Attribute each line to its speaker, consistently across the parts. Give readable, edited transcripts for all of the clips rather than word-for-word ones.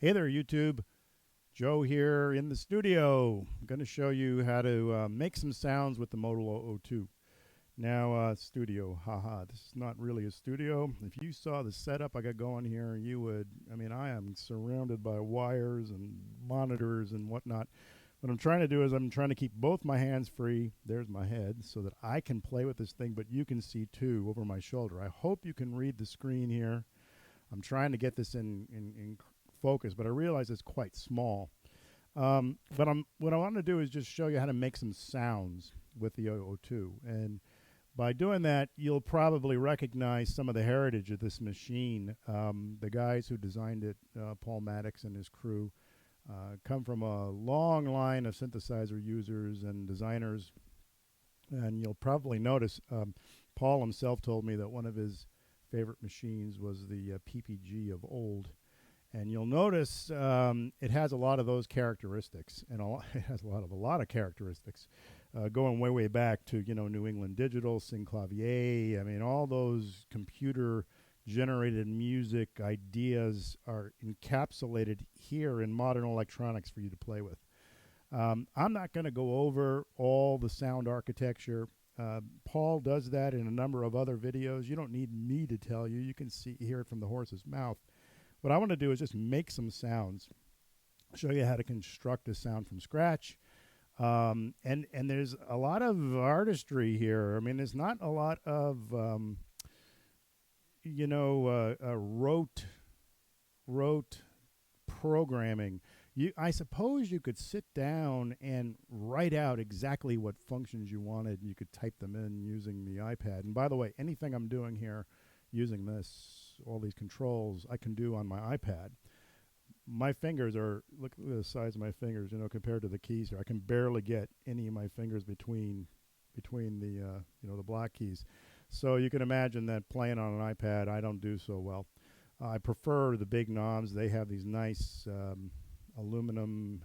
Speaker 1: Hey there, YouTube. Joe here in the studio. I'm going to show you how to make some sounds with the Modal O2. Now, studio, haha, this is not really a studio. If you saw the setup I got going here, you would, I am surrounded by wires and monitors and whatnot. What I'm trying to do is I'm trying to keep both my hands free. There's my head so that I can play with this thing, but you can see too over my shoulder. I hope you can read the screen here. I'm trying to get this in focus, but I realize it's quite small. What I want to do is just show you how to make some sounds with the O2. And by doing that, you'll probably recognize some of the heritage of this machine. The guys who designed it, Paul Maddox and his crew, come from a long line of synthesizer users and designers. And you'll probably notice Paul himself told me that one of his favorite machines was the PPG of old. And you'll notice it has a lot of those characteristics, and it has a lot of characteristics, going way back to New England Digital, Synclavier. I mean, all those computer-generated music ideas are encapsulated here in modern electronics for you to play with. I'm not going to go over all the sound architecture. Paul does that in a number of other videos. You don't need me to tell you. You can hear it from the horse's mouth. What I want to do is just make some sounds, show you how to construct a sound from scratch. And there's a lot of artistry here. I mean, there's not a lot of, rote programming. I suppose you could sit down and write out exactly what functions you wanted. You could type them in using the iPad. And by the way, anything I'm doing here using all these controls, I can do on my iPad. My fingers look at the size of my fingers, compared to the keys here. I can barely get any of my fingers between the, the black keys. So you can imagine that playing on an iPad, I don't do so well. I prefer the big knobs. They have these nice aluminum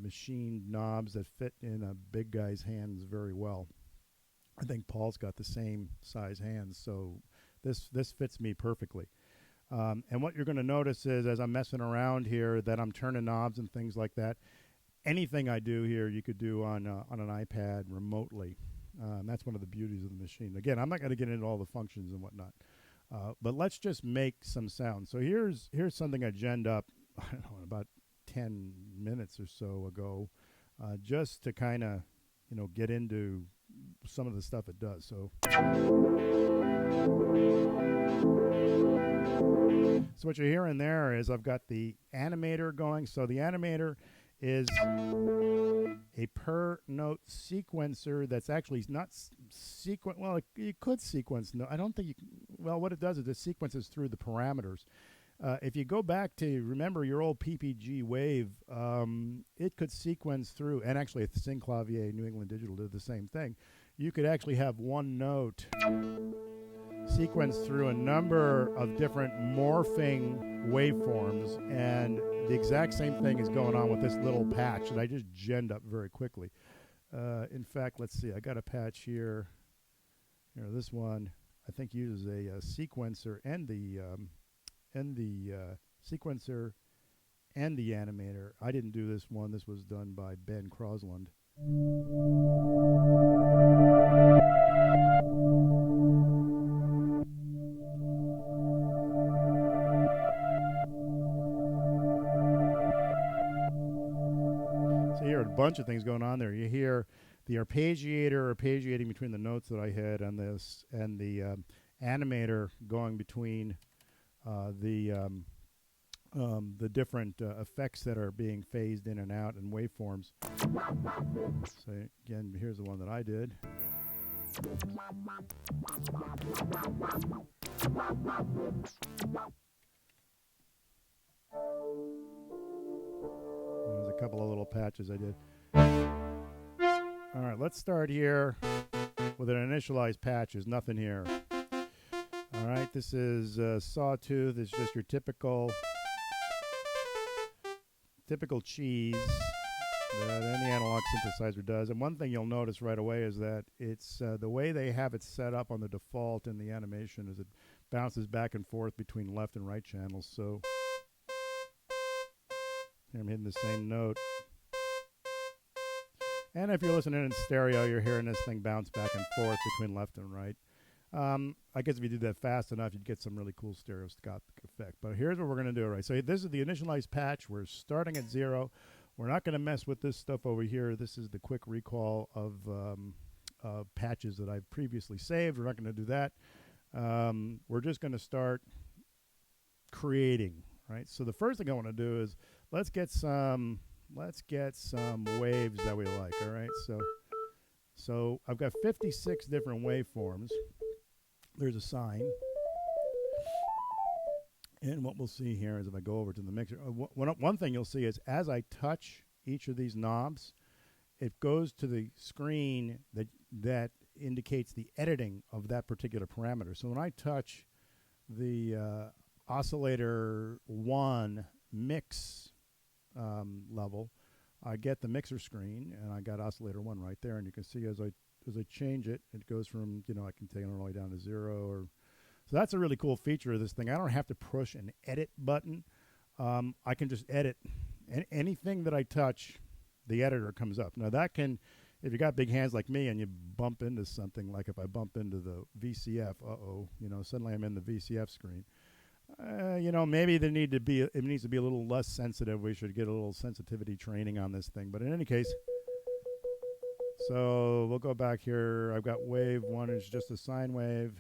Speaker 1: machined knobs that fit in a big guy's hands very well. I think Paul's got the same size hands, so this fits me perfectly. And what you're going to notice is, as I'm messing around here, that I'm turning knobs and things like that. Anything I do here, you could do on an iPad remotely. That's one of the beauties of the machine. Again, I'm not going to get into all the functions and whatnot, but let's just make some sound. So here's something I genned up, I don't know, about 10 minutes or so ago, just to kind of, get into some of the stuff it does. So what you're hearing there is I've got the animator going. So the animator is a per note sequencer that's actually not sequence. Well, you could sequence. No, I don't think you can. Well, what it does is it sequences through the parameters. If you go back to, remember your old PPG wave, it could sequence through, and actually Synclavier, New England Digital did the same thing. You could actually have one note sequence through a number of different morphing waveforms, and the exact same thing is going on with this little patch that I just genned up very quickly. In fact, let's see, I got a patch here. This one I think uses a sequencer and the sequencer and the animator. I didn't do this one. This was done by Ben Crosland. So you hear a bunch of things going on there. You hear the arpeggiator arpeggiating between the notes that I had on this, and the animator going between the different effects that are being phased in and out in waveforms. So again, here's the one that I did. There's a couple of little patches I did. All right, let's start here with an initialized patch. There's nothing here. All right, this is sawtooth. It's just your typical cheese that any analog synthesizer does. And one thing you'll notice right away is that it's the way they have it set up on the default in the animation is it bounces back and forth between left and right channels. So Here I'm hitting the same note. And if you're listening in stereo, you're hearing this thing bounce back and forth between left and right. I guess if you did that fast enough, you'd get some really cool stereoscopic effect. But here's what we're going to do, right? So this is the initialized patch. We're starting at 0. We're not going to mess with this stuff over here. This is the quick recall of patches that I've previously saved. We're not going to do that. We're just going to start creating, right? So the first thing I want to do is let's get some waves that we like, all right? So I've got 56 different waveforms. There's a sine. And what we'll see here is if I go over to the mixer, one thing you'll see is as I touch each of these knobs, it goes to the screen that indicates the editing of that particular parameter. So when I touch the Oscillator 1 mix level, I get the mixer screen, and I got Oscillator 1 right there, and you can see as I change it, it goes from, I can take it all the way down to 0. So that's a really cool feature of this thing. I don't have to push an edit button. I can just edit. Anything that I touch, the editor comes up. Now that can, if you got big hands like me and you bump into something, like if I bump into the VCF, suddenly I'm in the VCF screen. Maybe it needs to be a little less sensitive. We should get a little sensitivity training on this thing. But in any case, so we'll go back here. I've got wave 1 is just a sine wave.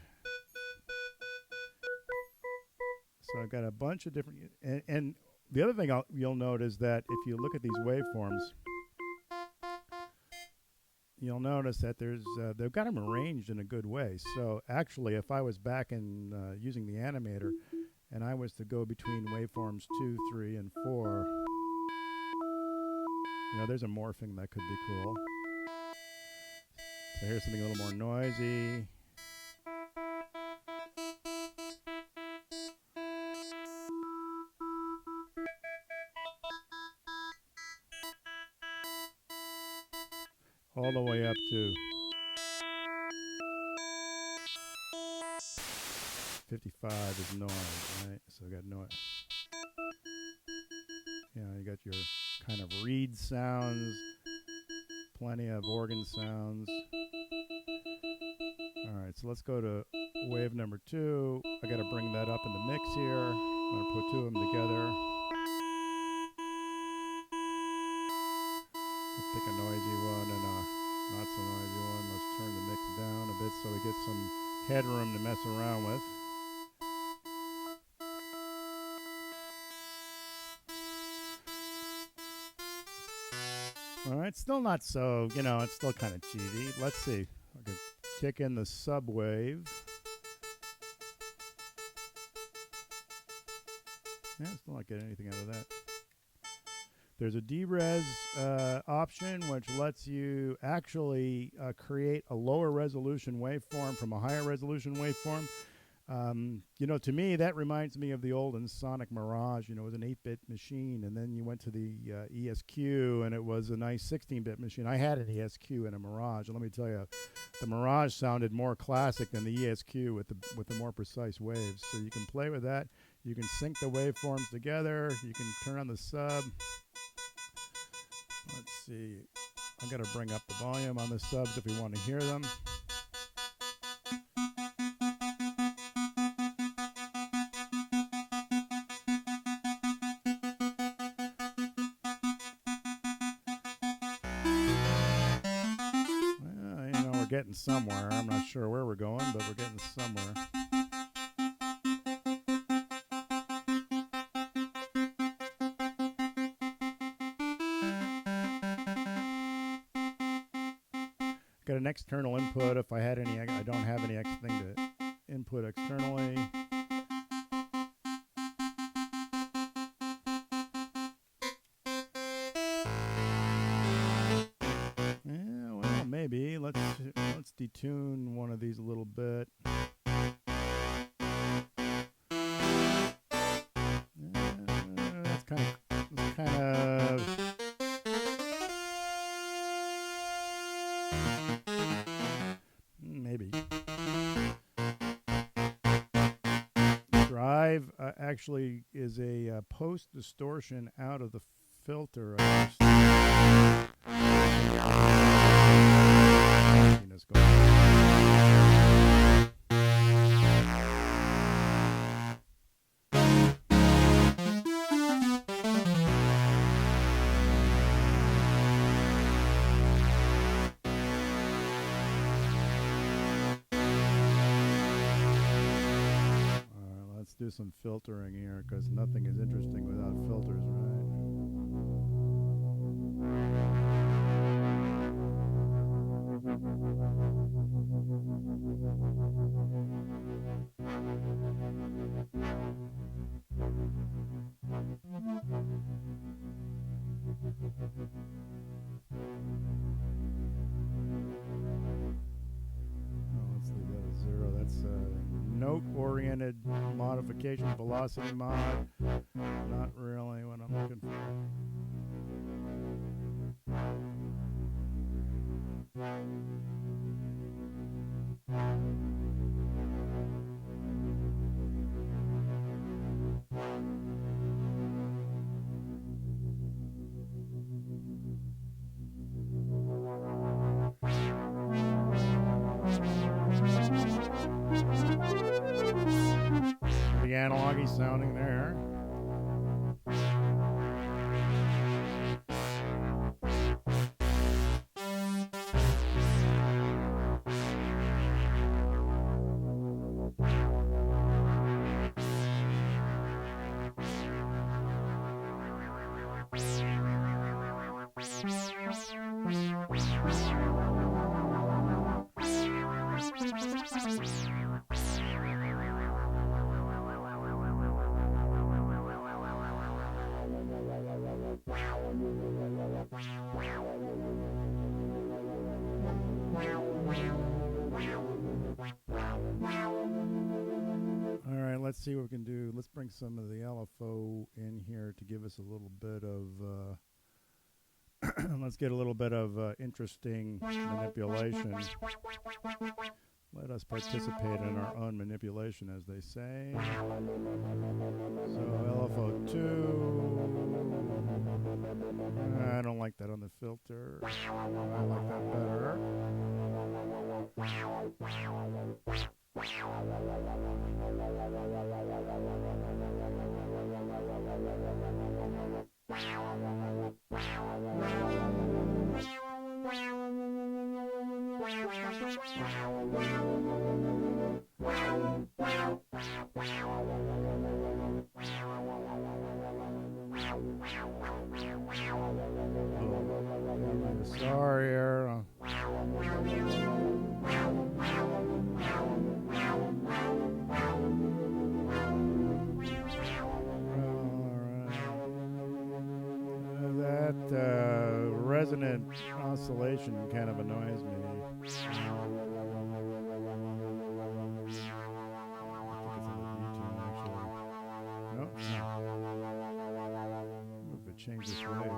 Speaker 1: So I've got a bunch of different, and the other thing you'll note is that if you look at these waveforms, you'll notice that they've got them arranged in a good way. So actually, if I was back in using the Animator, and I was to go between waveforms 2, 3, and 4, there's a morphing that could be cool. So here's something a little more noisy. All the way up to 55 is noise, right? So I got noise. You got your kind of reed sounds, plenty of organ sounds. All right, so let's go to wave number 2. I got to bring that up in the mix here. I'm going to put 2 of them together. Let's pick a noisy one and a not so noisy one. Let's turn the mix down a bit so we get some headroom to mess around with. All right, still not so, it's still kind of cheesy. Let's see. I can kick in the subwave. Yeah, still not getting anything out of that. There's a derez option, which lets you actually create a lower resolution waveform from a higher resolution waveform. To me, that reminds me of the old Sonic Mirage. It was an 8-bit machine, and then you went to the ESQ, and it was a nice 16-bit machine. I had an ESQ and a Mirage, and let me tell you, the Mirage sounded more classic than the ESQ with the more precise waves. So you can play with that. You can sync the waveforms together. You can turn on the sub. Let's see. I've got to bring up the volume on the subs if we want to hear them. We're getting somewhere. I'm not sure where we're going, but we're getting somewhere. Got an external input. If I had any, I don't have any thing to input externally. Yeah, well, maybe let's detune one of these a little bit. That's kind of. Maybe. Drive actually is a post distortion out of the filter. Let's do some filtering here, because nothing is interesting without filters, right? Let's leave that at 0. That's note-oriented modification, velocity mod. Not really what I'm looking for. Pretty analog-y sounding there. Alright, let's see what we can do. Let's bring some of the LFO in here to give us a little bit of let's get a little bit of interesting manipulation. Let us participate in our own manipulation, as they say. So LFO2. I don't like that on the filter. I like that better. Sorry, Aaron. That resonant oscillation kind of annoys me. I think it's in the D-tune, actually. Nope, it's not. If it changes this wave.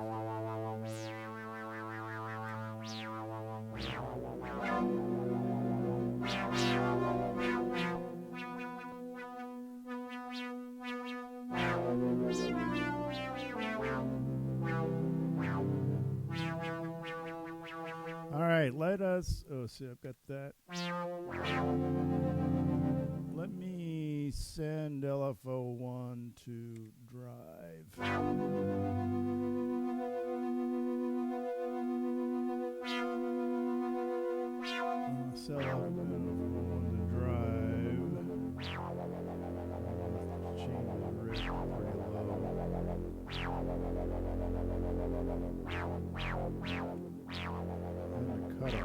Speaker 1: Let us, see, I've got that. Let me send LFO1 to drive. Sell LFO1 to drive. Change the rate pretty low. Cut it.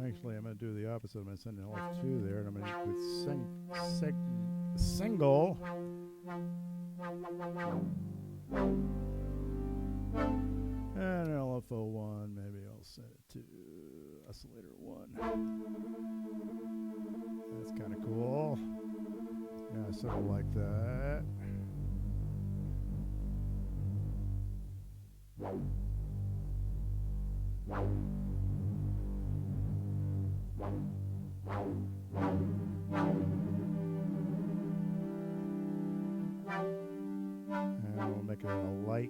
Speaker 1: Actually, I'm going to do the opposite. I'm going to send an LF2 there, and I'm going to put single. And LFO 1, maybe I'll set it to Oscillator 1. That's kind of cool. Yeah, sort of like that. And we'll make it a light.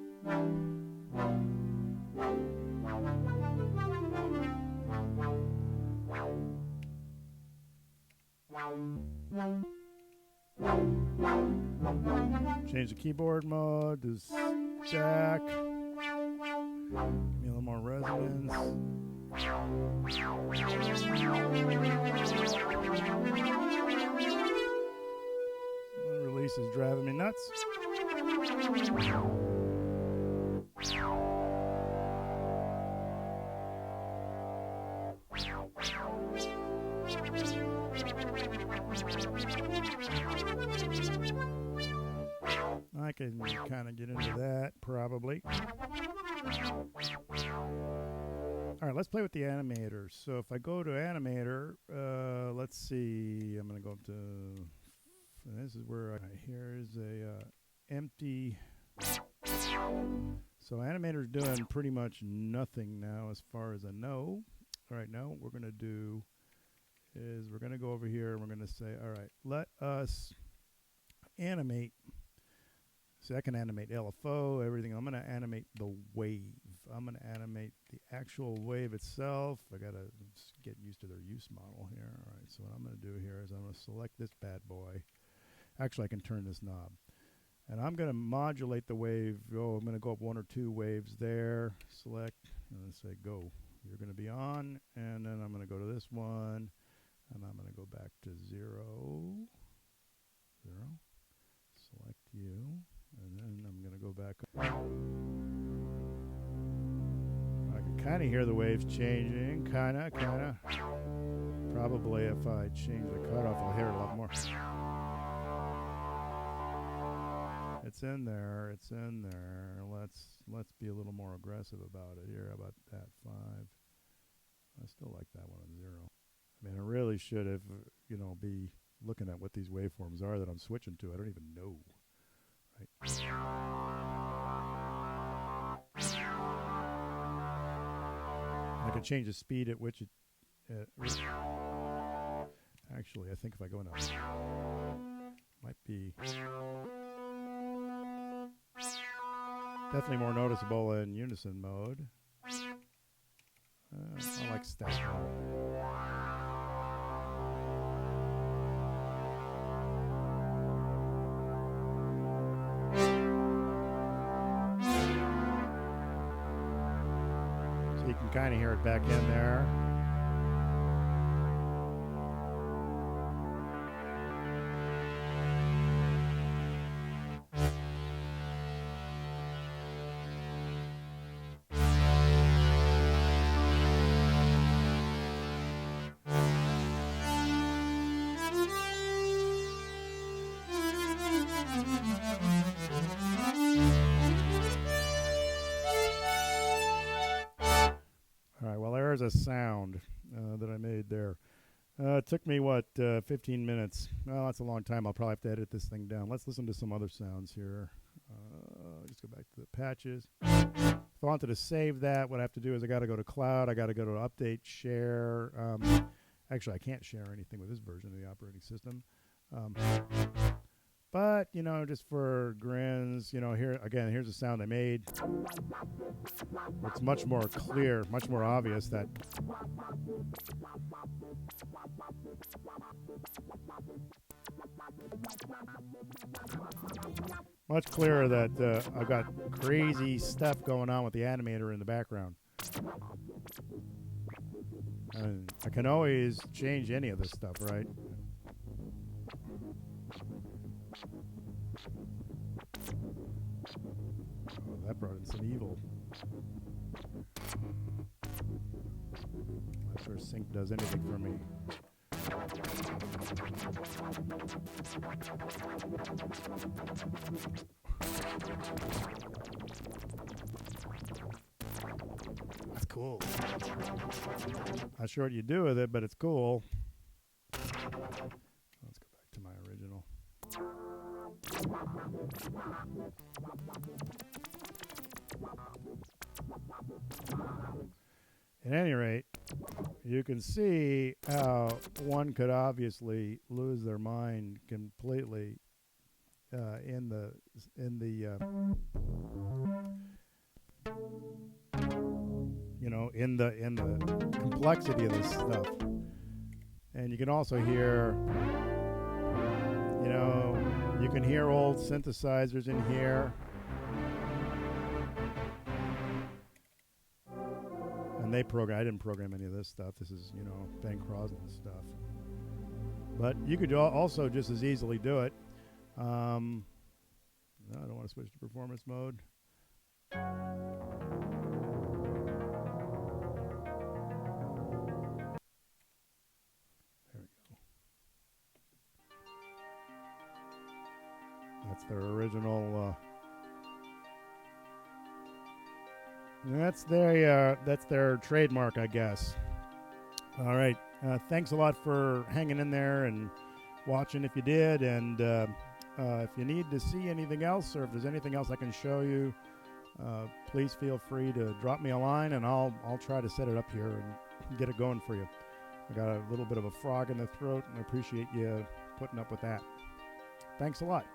Speaker 1: Change the keyboard mode to stack. Give me a little more resonance. The release is driving me nuts. I can kind of get into that, probably. All right, let's play with the animator. So if I go to animator, let's see. I'm going to go up to, this is where here's a empty. So animator's doing pretty much nothing now as far as I know. All right, now what we're going to do is we're going to go over here and we're going to say, all right, let us animate. So I can animate LFO, everything. I'm going to animate the wave. I'm going to animate the actual wave itself. I got to get used to their use model here. All right, so what I'm going to do here is I'm going to select this bad boy. Actually, I can turn this knob. And I'm going to modulate the wave. Oh, I'm going to go up 1 or 2 waves there. Select, and say go. You're going to be on, and then I'm going to go to this one, and I'm going to go back to 0. Select you. And then I'm going to go back. I can kind of hear the waves changing. Kind of. Probably if I change the cutoff, I'll hear it a lot more. It's in there. Let's be a little more aggressive about it here. How about that 5? I still like that one on 0. I mean, I really should have, be looking at what these waveforms are that I'm switching to. I don't even know. I can change the speed at which it. Actually, I think if I go into, might be definitely more noticeable in unison mode. I like stack mode. You can kind of hear it back in there. There's a sound that I made there. It took me, 15 minutes. Well, that's a long time. I'll probably have to edit this thing down. Let's listen to some other sounds here. Just go back to the patches. If I wanted to save that, what I have to do is I got to go to cloud. I got to go to update, share. Actually, I can't share anything with this version of the operating system. But, just for grins, here, again, here's the sound I made. It's much more clear, much more obvious that much clearer that I've got crazy stuff going on with the animator in the background. And I can always change any of this stuff, right? Oh, that brought in some evil. Not sure sync does anything for me. cool. Not sure what you do with it, but it's cool. Let's go back to my original. At any rate, you can see how one could obviously lose their mind completely in the you know, in the complexity of this stuff. And you can also hear, you know, you can hear old synthesizers in here. And they program, I didn't program any of this stuff. This is, you know, Ben Crosland stuff. But you could also just as easily do it. No, I don't want to switch to performance mode. That's their original. That's their trademark, I guess. All right. Thanks a lot for hanging in there and watching if you did. And if you need to see anything else, or if there's anything else I can show you, please feel free to drop me a line, and I'll try to set it up here and get it going for you. I got a little bit of a frog in the throat, and I appreciate you putting up with that. Thanks a lot.